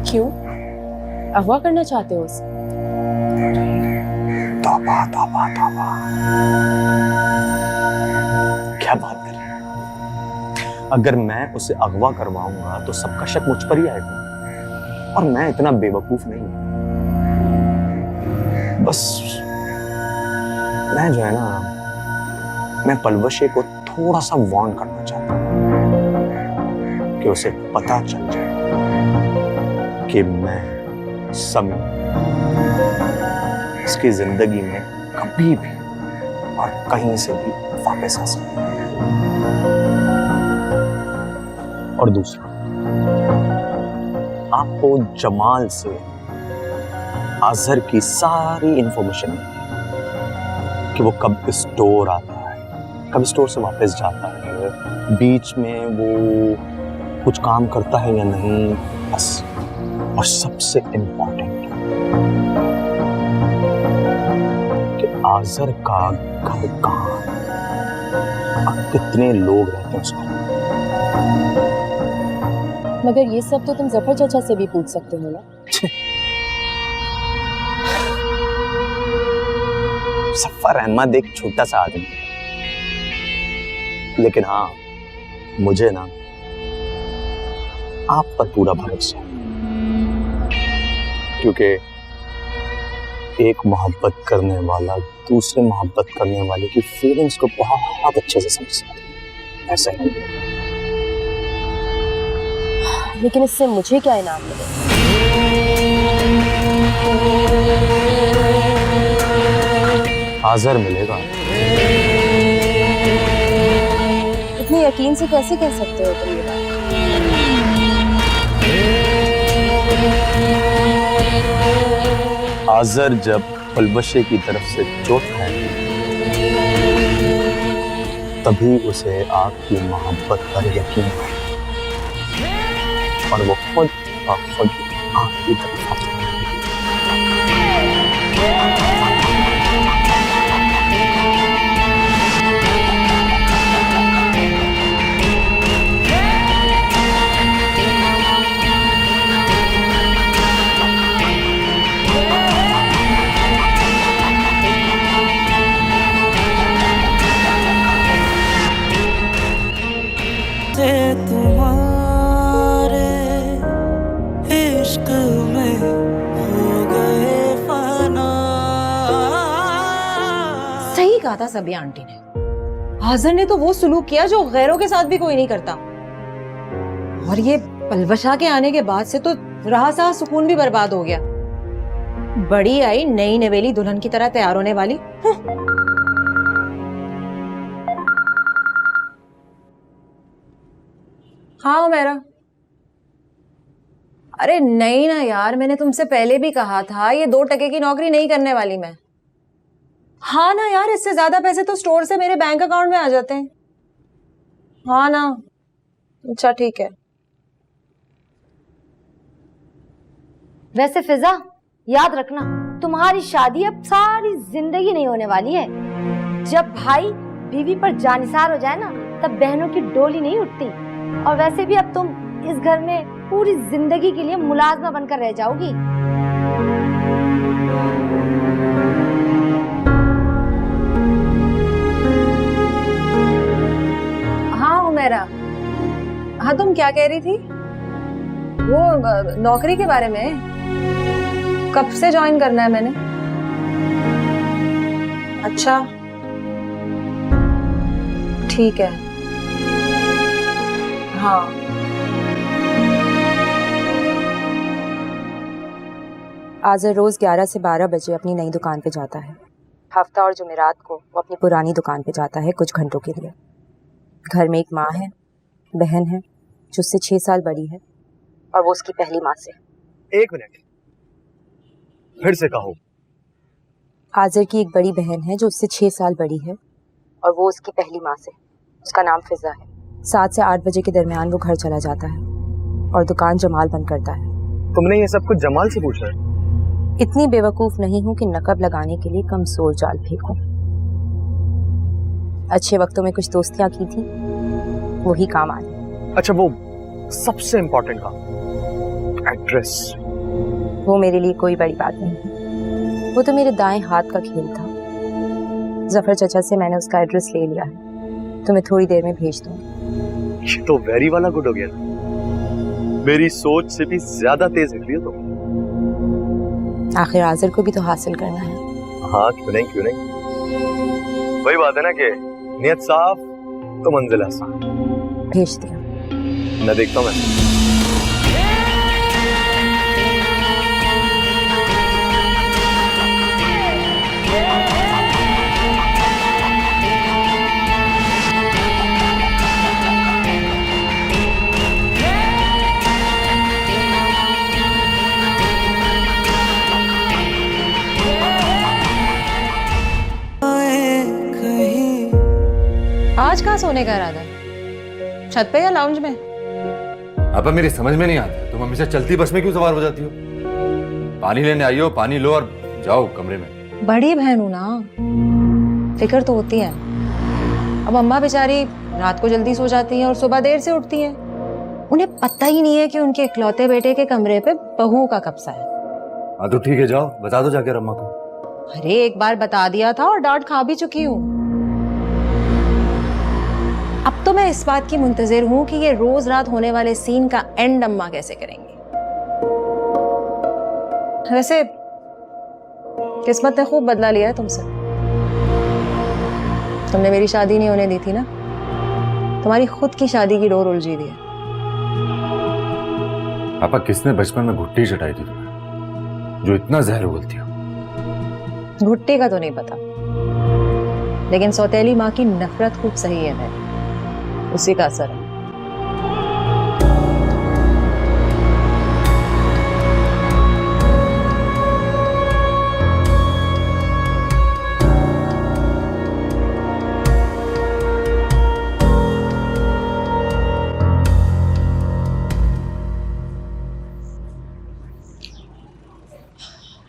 क्यों? अगवा करना चाहते हो उसे? तौबा तौबा तौबा, क्या बात कर रही है? अगर मैं उसे अगवा करवाऊंगा तो सबका शक मुझ पर ही आएगा, और मैं इतना बेवकूफ नहीं हूं। बस मैं जो है ना, मैं पलवशे को थोड़ा सा वार्न करना चाहता हूं कि उसे पता चल जाए कि मैं समी इसकी जिंदगी में कभी भी और कहीं से भी वापस आ सकता है। और दूसरा, आपको जमाल से अजहर की सारी इंफॉर्मेशन कि वो कब स्टोर आता है, कब स्टोर से वापस जाता है, बीच में वो कुछ काम करता है या नहीं, बस। और सबसे इम्पोर्टेंट कि आज़र का घर कहाँ और कितने लोग रहते हैं उसमें। मगर ये सब तो तुम जफर चाचा से भी पूछ सकते हो ना। जफर अहमद एक छोटा सा आदमी है, लेकिन हाँ, मुझे ना आप पर पूरा भरोसा है, क्योंकि एक मोहब्बत करने वाला दूसरे मोहब्बत करने वाले की फीलिंग्स को बहुत अच्छे से समझता है। ऐसा ही लेकिन इससे मुझे क्या इनाम मिलेगा? आज़र मिलेगा। इतने यकीन से कैसे कह सकते हो तुम ये बात? आज़र जब पलवशे की तरफ से चोट खाएगी, तभी उसे आपकी मोहब्बत पर यकीन है, और वो खुद आपकी तरफ आ जाएगी। तुम्हारे इश्क में हो गए फना। सही कहा था सबिया आंटी ने। आज़र ने तो वो सुलूक किया जो गैरों के साथ भी कोई नहीं करता, और ये पलवशा के आने के बाद से तो रहा सा सुकून भी बर्बाद हो गया। बड़ी आई नई नवेली दुल्हन की तरह तैयार होने वाली। हाँ मेरा, अरे नहीं ना यार, मैंने तुमसे पहले भी कहा था ये 2 टके की नौकरी नहीं करने वाली मैं। हाँ ना यार, इससे ज्यादा पैसे तो स्टोर से मेरे बैंक अकाउंट में आ जाते हैं। हाँ ना, अच्छा ठीक है। वैसे फिजा, याद रखना तुम्हारी शादी अब सारी जिंदगी नहीं होने वाली है। जब भाई बीवी पर जानिसार हो जाए ना, तब बहनों की डोली नहीं उठती। और वैसे भी अब तुम इस घर में पूरी जिंदगी के लिए मुलाजमा बनकर रह जाओगी। हाँ उमेरा, हाँ तुम क्या कह रही थी? वो नौकरी के बारे में? कब से ज्वाइन करना है मैंने? अच्छा ठीक है। हाँ आज़र रोज 11 से 12 बजे अपनी नई दुकान पे जाता है। हफ्ता और जुमेरात को वो अपनी पुरानी दुकान पे जाता है कुछ घंटों के लिए। घर में एक माँ है, बहन है जो उससे 6 साल बड़ी है, और वो उसकी पहली माँ से। 1 मिनट, फिर से कहो। आज़र की एक बड़ी बहन है जो उससे 6 साल बड़ी है, और वो उसकी पहली माँ से। उसका नाम फिजा है। 7 से 8 बजे के दरमियान वो घर चला जाता है और दुकान जमाल बंद करता है। तुमने ये सब कुछ जमाल से पूछा है? इतनी बेवकूफ नहीं हूँ कि नकब लगाने के लिए कमजोर जाल फेंकूं। अच्छे वक्तों में कुछ दोस्तियां की थी, वही काम आ गई। अच्छा, वो सबसे इंपॉर्टेंट काम, एड्रेस। वो मेरे लिए कोई बड़ी बात नहीं, वो तो मेरे दाएं हाथ का खेल था। जफर चचा से मैंने उसका एड्रेस ले लिया है, तो मैं थोड़ी देर में भेज दूंगी। ये तो वेरी वाला गुड हो गया ना। मेरी सोच से भी ज्यादा तेज निकली हो तुम। आखिर आज़र को भी तो हासिल करना है। हाँ क्यों नहीं, क्यों नहीं। वही बात है ना कि नियत साफ तो मंजिल आसान। भेज दिया। मैं देखता हूँ मैं। आज कहाँ सोने का इरादा है? छत पे या लाउंज में? आपा मेरी समझ में नहीं आता, तुम हमेशा चलती बस में क्यों सवार हो जाती हो? पानी लेने आई हो, पानी लो और जाओ कमरे में। बड़ी बहन हूं ना, फिक्र तो होती है। अब अम्मा बेचारी रात को जल्दी सो जाती हैं और सुबह देर से उठती हैं। उन्हें पता ही नहीं है कि उनके इकलौते बेटे के कमरे पे बहू का कब्जा है। हाँ तो ठीक है, जाओ बता दो जाके अम्मा को। अरे एक बार बता दिया था और डांट खा भी चुकी हूँ। अब तो मैं इस बात की मुंतजिर हूं कि ये रोज रात होने वाले सीन का एंड अम्मा कैसे करेंगी। वैसे किस्मत ने खूब बदला लिया है तुमसे। तुमने मेरी शादी नहीं होने दी थी ना, तुम्हारी खुद की शादी की डोर उलझी दी है। पापा किसने बचपन में घुट्टी चटाई थी तुम्हें जो इतना जहर उगलती हो? घुट्टी का तो नहीं पता, लेकिन सौतेली माँ की नफरत खूब सही है मेरी, उसी का असर है।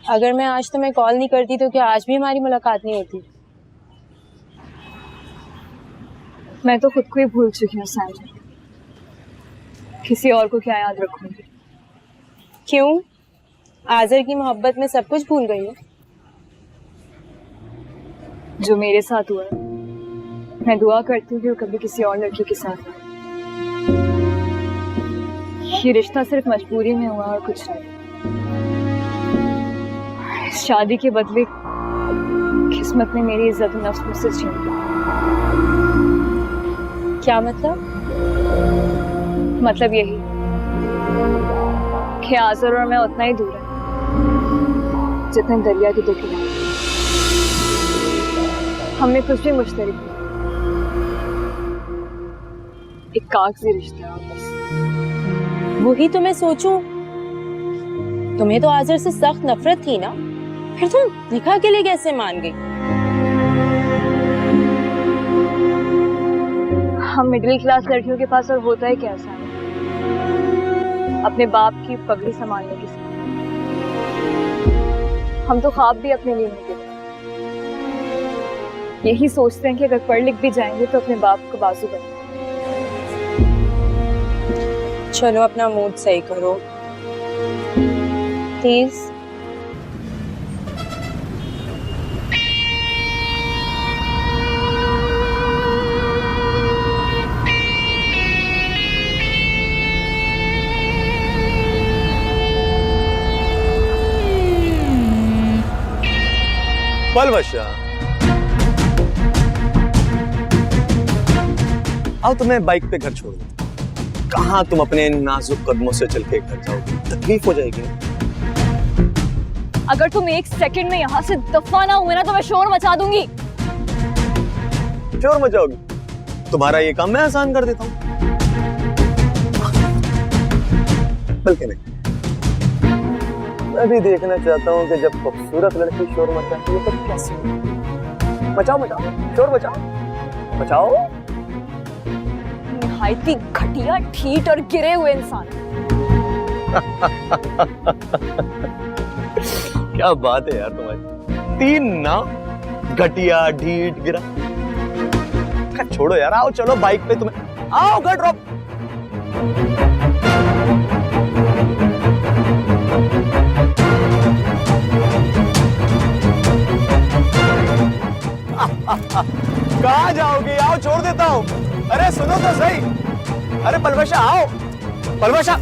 अगर मैं आज तुम्हें कॉल नहीं करती तो क्या आज भी हमारी मुलाकात नहीं होती? मैं तो खुद को ही भूल चुकी हूँ सैंडी, किसी और को क्या याद रखूंगी। क्यों? आज़र की मोहब्बत में सब कुछ भूल गई हो? जो मेरे साथ हुआ है, मैं दुआ करती हूँ कि वो कभी किसी और लड़की के साथ हो। ये रिश्ता सिर्फ मजबूरी में हुआ और कुछ नहीं। इस शादी के बदले किस्मत ने मेरी इज्जत नफ्स मुझसे छीन ली। क्या मतलब? मतलब यही कि आज़र और मैं उतना ही दूर हैं जितने दरिया के दो किनारे। हमने कुछ भी मुश्तरक नहीं, एक कागजी रिश्ता है बस। वही तो मैं सोचूं, तुम्हें तो आज़र से सख्त नफरत थी ना, फिर तुम निकाह के लिए कैसे मान गई? हम मिडिल क्लास लड़कियों के पास और होता है क्या ऐसा, अपने बाप की पगड़ी संभालने के साथ। हम तो ख्वाब भी अपने लिए नहीं देखते, यही सोचते हैं कि अगर पढ़ लिख भी जाएंगे तो अपने बाप को बाजू बने। चलो अपना मूड सही करो प्लीज। पलवशा आओ तुम्हें बाइक पे घर छोड़ दो। कहाँ तुम अपने नाजुक कदमों से चल के घर जाओगे? तकलीफ हो जाएगी। अगर तुम एक सेकंड में यहाँ से दफा ना हुए ना तो मैं शोर मचा दूंगी। शोर मचाओगी? तुम्हारा ये काम मैं आसान कर देता हूँ। बल्कि नहीं, मैं भी देखना चाहता हूँ कि जब खूबसूरत लड़की शोर मचाती है तो कैसे। मचाओ मचाओ, शोर मचाओ मचाओ। निहायती घटिया, ठीठ और गिरे हुए इंसान। क्या बात है यार तुम्हारी, तीन ना, घटिया, ढीठ, गिरा। छोड़ो यार, आओ चलो बाइक पे, तुम्हें आओ घर ड्रॉप। छोड़ देता हूँ। अरे सुनो तो सही। अरे पलवशा आओ, पलवशा।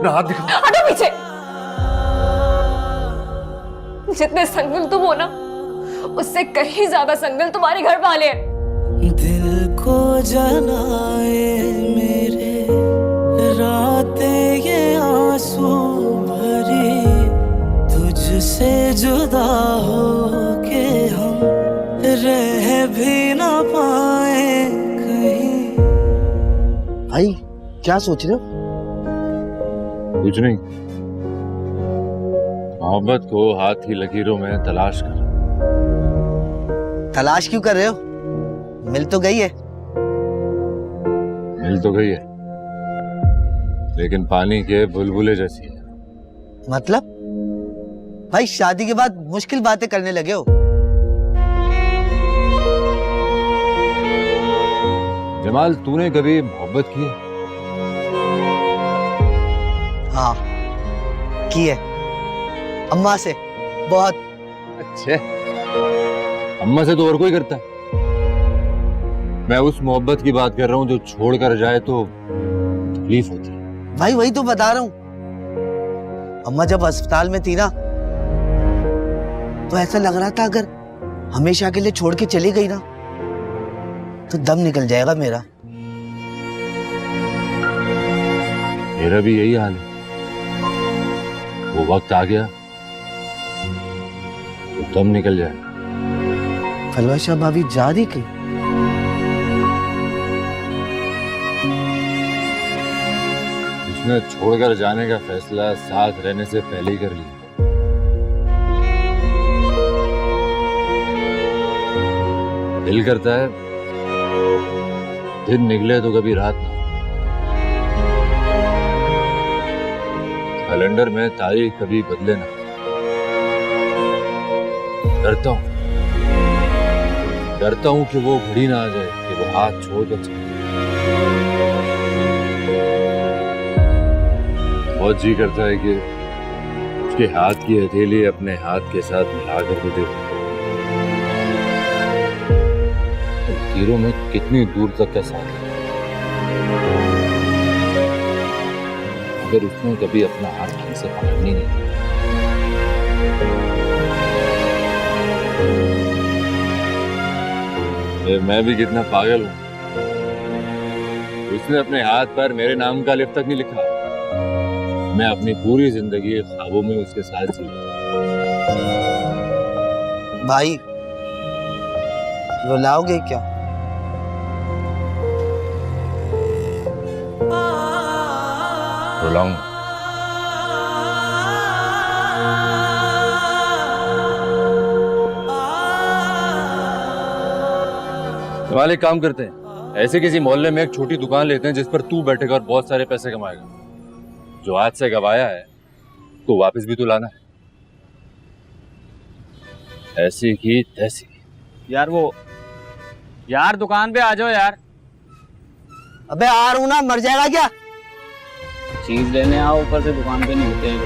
हाथ दिखा। हटो पीछे। जितने संगल तुम हो ना, उससे कहीं ज्यादा संगल तुम्हारे घर वाले हैं। दिल को जलाए मेरे रातें ये आंसू भरी, तुझसे जुदा हो के हम रह भी ना पाए कहीं। भाई क्या सोच रहे हो? कुछ नहीं, मोहब्बत को हाथ की लकीरों में तलाश कर। तलाश क्यों कर रहे हो? मिल तो गई है। मिल तो गई है, लेकिन पानी के बुलबुले जैसी है। मतलब भाई शादी के बाद मुश्किल बातें करने लगे हो। जमाल, तूने कभी मोहब्बत की है? हाँ की है, अम्मा से बहुत। अच्छे, अम्मा से तो और कोई करता है। मैं उस मोहब्बत की बात कर रहा हूँ जो छोड़कर जाए तो तकलीफ होती है। भाई वही तो बता रहा हूँ, अम्मा जब अस्पताल में थी ना तो ऐसा लग रहा था अगर हमेशा के लिए छोड़ के चली गई ना तो दम निकल जाएगा मेरा। मेरा भी यही हाल है। वो वक्त आ गया तो दम निकल जाए। फलवाशा भाभी जा रही कहीं? उसने छोड़कर जाने का फैसला साथ रहने से पहले ही कर लिया। दिल करता है दिन निकले तो कभी रात ना हो। कैलेंडर में तारीख कभी बदले ना। डरता हूं कि वो घड़ी ना आ जाए कि वो हाथ छोड़ कर चले। बहुत जी करता है कि उसके हाथ की हथेली अपने हाथ के साथ मिला कर भी देखूं। तीरों में कितनी दूर तक का साथ है। अगर उसने कभी अपना हाथ ढंग से पकड़नी नहीं दिया। मैं भी कितना पागल हूं। उसने अपने हाथ पर मेरे नाम का लिख तक नहीं लिखा। मैं अपनी पूरी जिंदगी ख्वाबों में उसके साथ जी। भाई रुलाओगे क्या? रुलाऊंगा। वाले काम करते हैं, ऐसे किसी मोहल्ले में एक छोटी दुकान लेते हैं जिस पर तू बैठेगा और बहुत सारे पैसे कमाएगा। जो आज से गवाया है तो वापस भी तो लाना है। ऐसी की तैसी। यार दुकान पे आ जाओ यार। अबे आ रहा हूं ना, मर जाएगा क्या? चीज लेने आओ, ऊपर से दुकान पे नहीं होते हैं।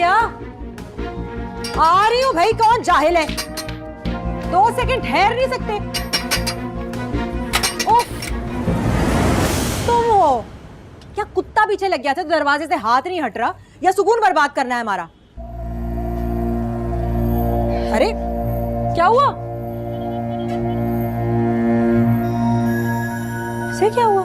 गया। आ रही हूँ भाई, कौन जाहिल है, 2 सेकंड ठहर नहीं सकते। उफ, तुम हो क्या? कुत्ता पीछे लग गया था तो दरवाजे से हाथ नहीं हट रहा, या सुकून बर्बाद करना है हमारा? अरे क्या हुआ? से क्या हुआ?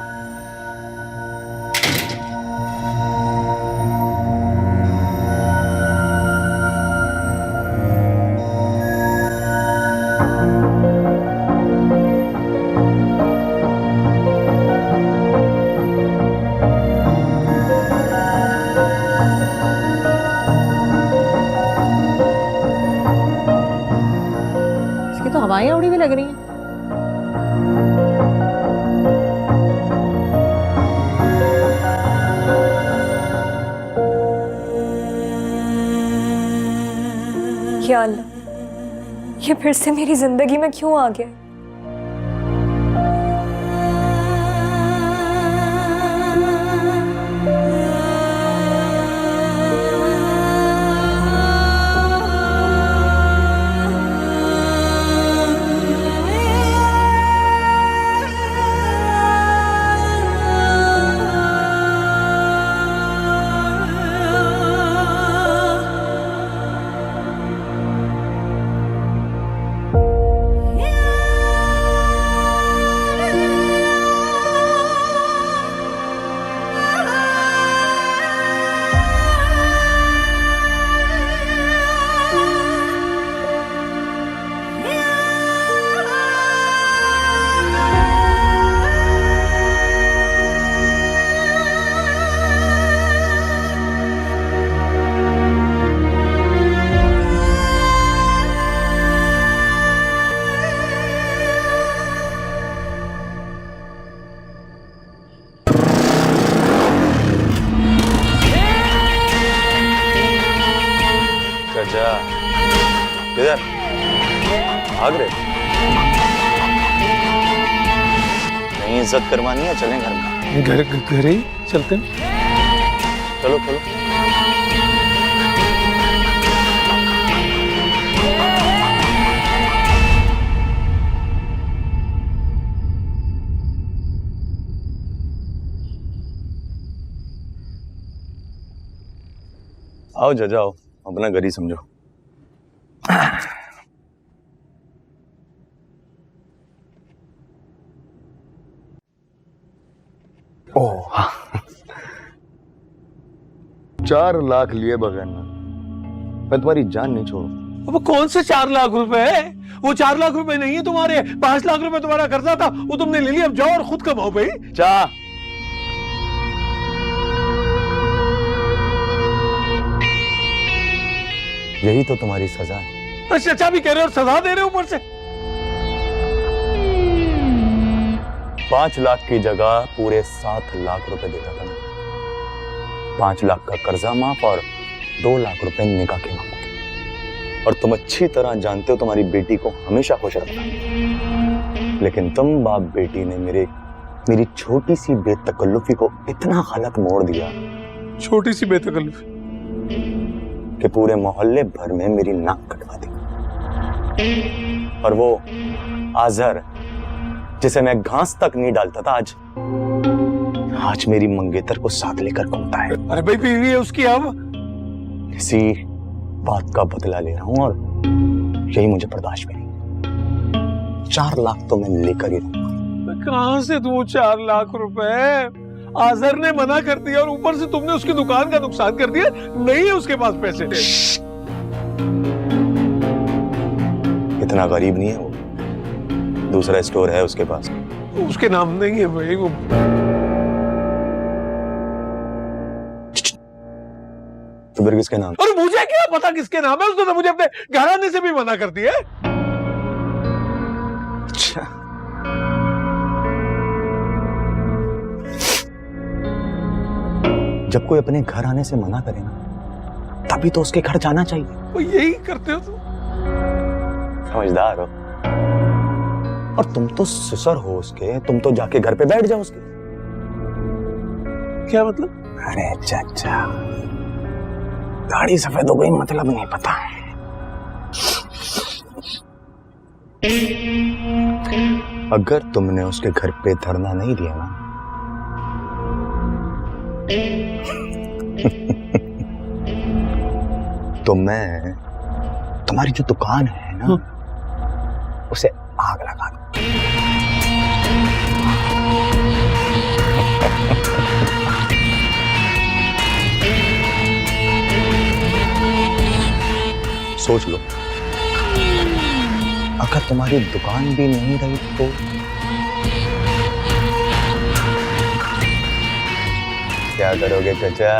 इसकी तो हवाएं उड़ी हुई लग रही हैं। या अल्लाह, ये फिर से मेरी जिंदगी में क्यों आ गया? जा किधर भाग रहे? नहीं इज्जत करवानी है, चलें घर में। घर ही चलते हैं। चलो चलो। आओ जा जाओ, अपना घर ही समझो। ओह 4 लाख लिए बगैर ना मैं तुम्हारी जान नहीं छोड़ू। अब कौन से 4 लाख रुपए है? वो 4 लाख रुपए नहीं है तुम्हारे, 5 लाख रुपए तुम्हारा कर्जा था, वो तुमने ले लिया। अब जाओ और खुद कमाओ भाई। चाह यही तो तुम्हारी सजा है। तो चचा भी कह रहे हो और सजा दे रहे हो ऊपर से। 5 लाख की जगह पूरे 7 लाख रुपए देता था। 5 लाख का कर्जा माफ और 2 लाख रुपए निकाह के माफ। और तुम अच्छी तरह जानते हो तुम्हारी बेटी को हमेशा खुश रखना, लेकिन तुम बाप बेटी ने मेरी छोटी सी बेतकल्लुफी को इतना गलत मोड़ दिया। छोटी सी बेतकल्लुफी कि पूरे मोहल्ले भर में मेरी नाक कटवा दी। और वो आजर जिसे मैं घास तक नहीं डालता था, आज मेरी मंगेतर को साथ लेकर घूमता है। अरे भाई बीवी है उसकी, अब इसी बात का बदला ले रहा हूं और यही मुझे बर्दाश्त भी नहीं। 4 लाख तो मैं लेकर ही रहूंगा। कहां से दूं 4 लाख रुपए? आजर ने मना कर दिया और ऊपर से तुमने उसकी दुकान का नुकसान कर दिया। नहीं है उसके पास पैसे। इतना गरीब नहीं है वो, दूसरा स्टोर है उसके पास। उसके नाम नहीं है भाई वो। तो फिर किसके नाम? और मुझे क्या पता किसके नाम है? उसने तो मुझे अपने घराने से भी मना कर दिया। अच्छा जब कोई अपने घर आने से मना करे ना, तभी तो उसके घर जाना चाहिए। वो यही करते हो तुम। समझदार हो। और तुम तो ससुर हो उसके, तुम तो जाके घर पे बैठ जाओ उसके। क्या मतलब? अरे चाचा, दाढ़ी सफेद हो गई मतलब नहीं पता। अगर तुमने उसके घर पे धरना नहीं दिया ना तो मैं तुम्हारी जो दुकान है ना उसे आग लगा दूं। सोच लो, अगर तुम्हारी दुकान भी नहीं रही तो क्या करोगे चाचा?